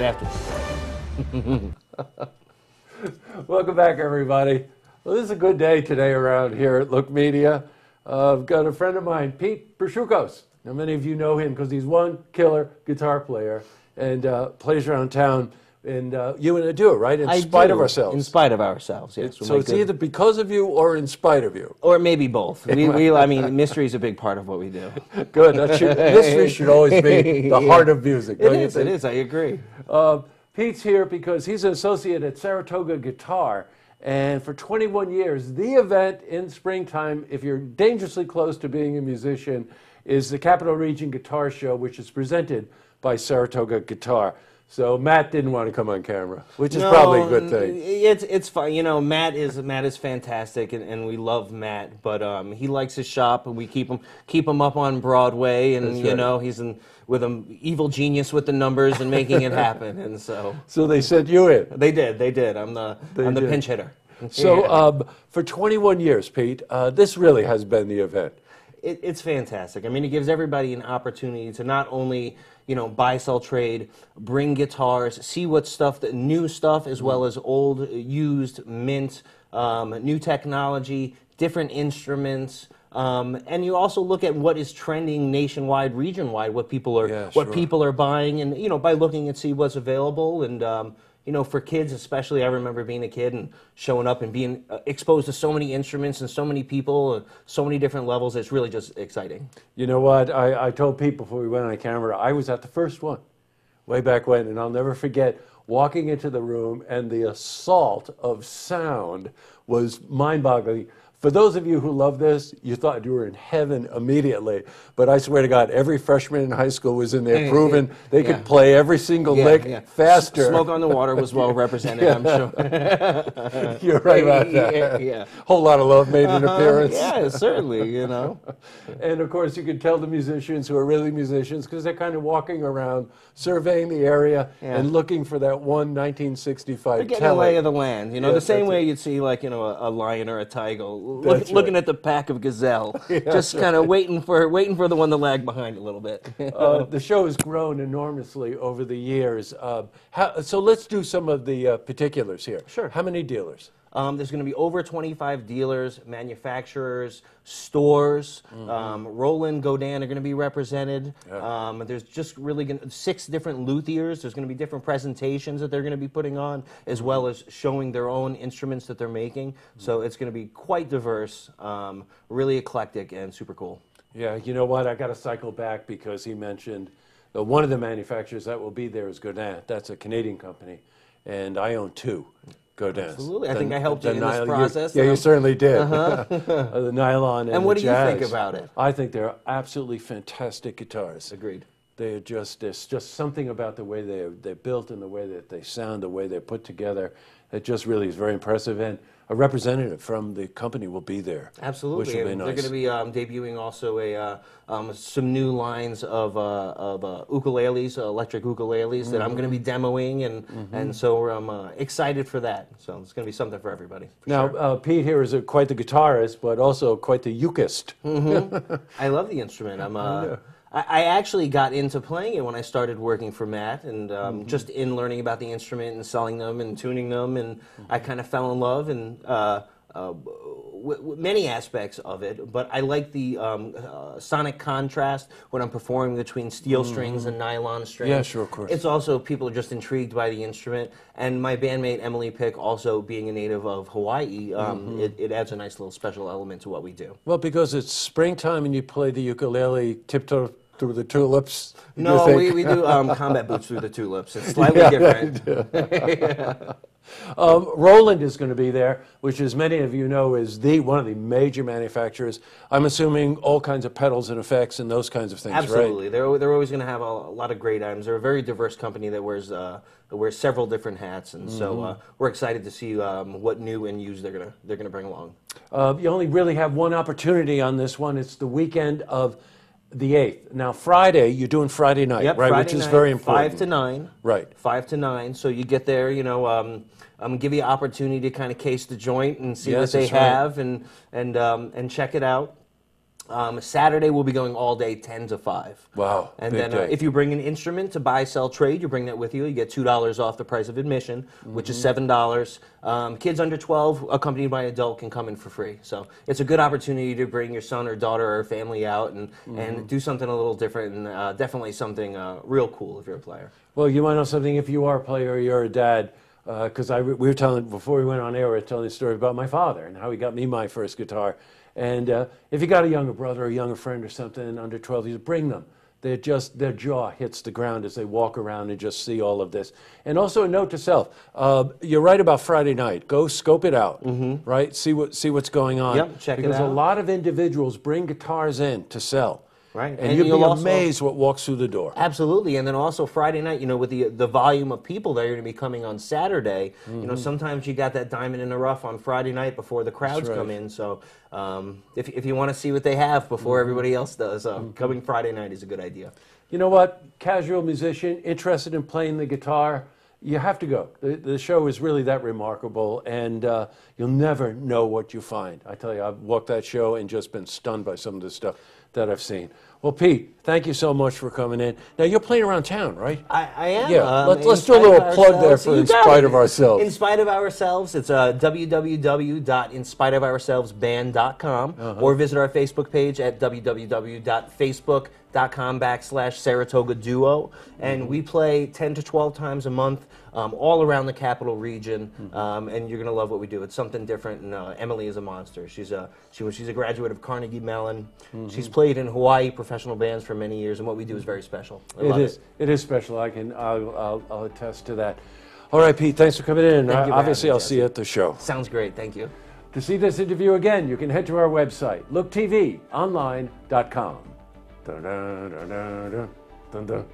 after. Welcome back, everybody. Well, this is a good day today around here at Look Media. I've got a friend of mine, Pete Pashoukos. Now, many of you know him because he's one killer guitar player and plays around town. And you and I do it, right? In spite of ourselves. In spite of ourselves, yes. So it's either because of you or in spite of you. Or maybe both. I mean, mystery is a big part of what we do. Good. Mystery should always be the heart of music. It is, I agree. Pete's here because he's an associate at Saratoga Guitar. And for 21 years, the event in springtime, if you're dangerously close to being a musician, is the Capital Region Guitar Show, which is presented by Saratoga Guitar. So Matt didn't want to come on camera, which is probably a good thing. It's fine. You know, Matt is fantastic, and we love Matt. But he likes his shop, and we keep him up on Broadway, and you know he's with an evil genius with the numbers and making it happen. And so they sent you in. They did. I'm the pinch hitter. So for 21 years, Pete, this really has been the event. It's fantastic. I mean, it gives everybody an opportunity to not only, you know, buy, sell, trade, bring guitars, see what new stuff, as well as old, used, mint, new technology, different instruments, and you also look at what is trending nationwide, region-wide, what people are buying, and you know, by looking and see what's available. And you know, for kids especially, I remember being a kid and showing up and being exposed to so many instruments and so many people, so many different levels. It's really just exciting. You know what? I told Pete before we went on camera, I was at the first one way back when, and I'll never forget walking into the room, and the assault of sound was mind-boggling. For those of you who love this, you thought you were in heaven immediately. But I swear to God, every freshman in high school was in there proving they could play every single lick faster. Smoke on the Water was well represented, I'm sure. You're right about that. Whole lot of love made an appearance. Yeah, certainly, you know. And of course, you could tell the musicians who are really musicians because they're kind of walking around, surveying the area and looking for that one 1965 They're getting a lay of the land, you know, the same way you'd see, like, you know, a lion or a tiger. Looking at the pack of gazelle, just kind of waiting for the one to lag behind a little bit. The show has grown enormously over the years. So let's do some of the particulars here. Sure. How many dealers? There's going to be over 25 dealers, manufacturers, stores. Roland, Godin are going to be represented. There's just really 6 different luthiers. There's going to be different presentations that they're going to be putting on, as well as showing their own instruments that they're making. So it's going to be quite diverse, really eclectic, and super cool. Yeah, you know what? I got to cycle back because he mentioned one of the manufacturers that will be there is Godin. That's a Canadian company, and I own 2. Godins. Absolutely. I think I helped you in this process. You certainly did. The nylon and what the do you think about it? I think they're absolutely fantastic guitars. Agreed. There's just something about the way they're built and the way that they sound, the way they're put together. It just really is very impressive. And a representative from the company will be there. Absolutely. Which will be nice. They're going to be debuting also some new lines of ukuleles, electric ukuleles that I'm going to be demoing, and so I'm excited for that. So it's going to be something for everybody. Now, Pete here is quite the guitarist, but also quite the ukist. I love the instrument. I actually got into playing it when I started working for Matt, and just in learning about the instrument and selling them and tuning them, and I kind of fell in love and many aspects of it. But I like the sonic contrast when I'm performing between steel strings and nylon strings. Yeah, sure, of course. It's also people are just intrigued by the instrument, and my bandmate Emily Pick, also being a native of Hawaii, it adds a nice little special element to what we do. Well, because it's springtime and you play the ukulele tiptoe through the tulips? No, we do combat boots through the tulips. It's slightly different. Roland is going to be there, which, as many of you know, is one of the major manufacturers. I'm assuming all kinds of pedals and effects and those kinds of things, Absolutely. right? They're always going to have a lot of great items. They're a very diverse company that wears several different hats, and so we're excited to see what new and used they're gonna bring along. You only really have one opportunity on this one. It's the weekend of the 8th. Now, Friday, you're doing Friday night, right? Friday Which is night, very important. 5 to 9. Right. 5 to 9. So you get there, you know, give you an opportunity to kind of case the joint and see what they have and check it out. Saturday we'll be going all day 10 to 5. Wow, And big then day. if you bring an instrument to buy, sell, trade, you bring that with you. You get $2 off the price of admission, which is $7. Kids under 12, accompanied by an adult, can come in for free. So it's a good opportunity to bring your son or daughter or family out and do something a little different, and definitely something real cool if you're a player. Well, you might know something if you are a player or you're a dad, because we were telling, before we went on air, we were telling a story about my father and how he got me my first guitar. And if you got a younger brother or a younger friend or something under 12, you bring them. Their jaw hits the ground as they walk around and just see all of this. And also a note to self: you're right about Friday night. Go scope it out, right? See what's going on. Yep, check it out. Because a lot of individuals bring guitars in to sell. Right. And you'd be amazed what walks through the door. Absolutely. And then also Friday night, with the volume of people that are going to be coming on Saturday, sometimes you got that diamond in the rough on Friday night before the crowds come in. So if you want to see what they have before everybody else does, coming Friday night is a good idea. You know what? Casual musician, interested in playing the guitar, you have to go. The show is really that remarkable, and you'll never know what you find. I tell you, I've walked that show and just been stunned by some of the stuff that I've seen. Well, Pete, thank you so much for coming in. Now, you're playing around town, right? I am. Yeah, let's do a little plug there for In Spite of Ourselves. In Spite of Ourselves, it's www.inspiteofourselsband.com, or visit our Facebook page at www.facebook.com/Saratoga Duo. And we play 10 to 12 times a month, all around the capital region, and you're going to love what we do. It's something different, and Emily is a monster. She's a graduate of Carnegie Mellon. She's played in Hawaii professional bands for many years, and what we do is very special. It is special. I'll attest to that. All right, Pete, thanks for coming in. Obviously, I'll see you at the show. Sounds great. Thank you. To see this interview again, you can head to our website, looktvonline.com. Dun, dun, dun, dun, dun, dun, dun.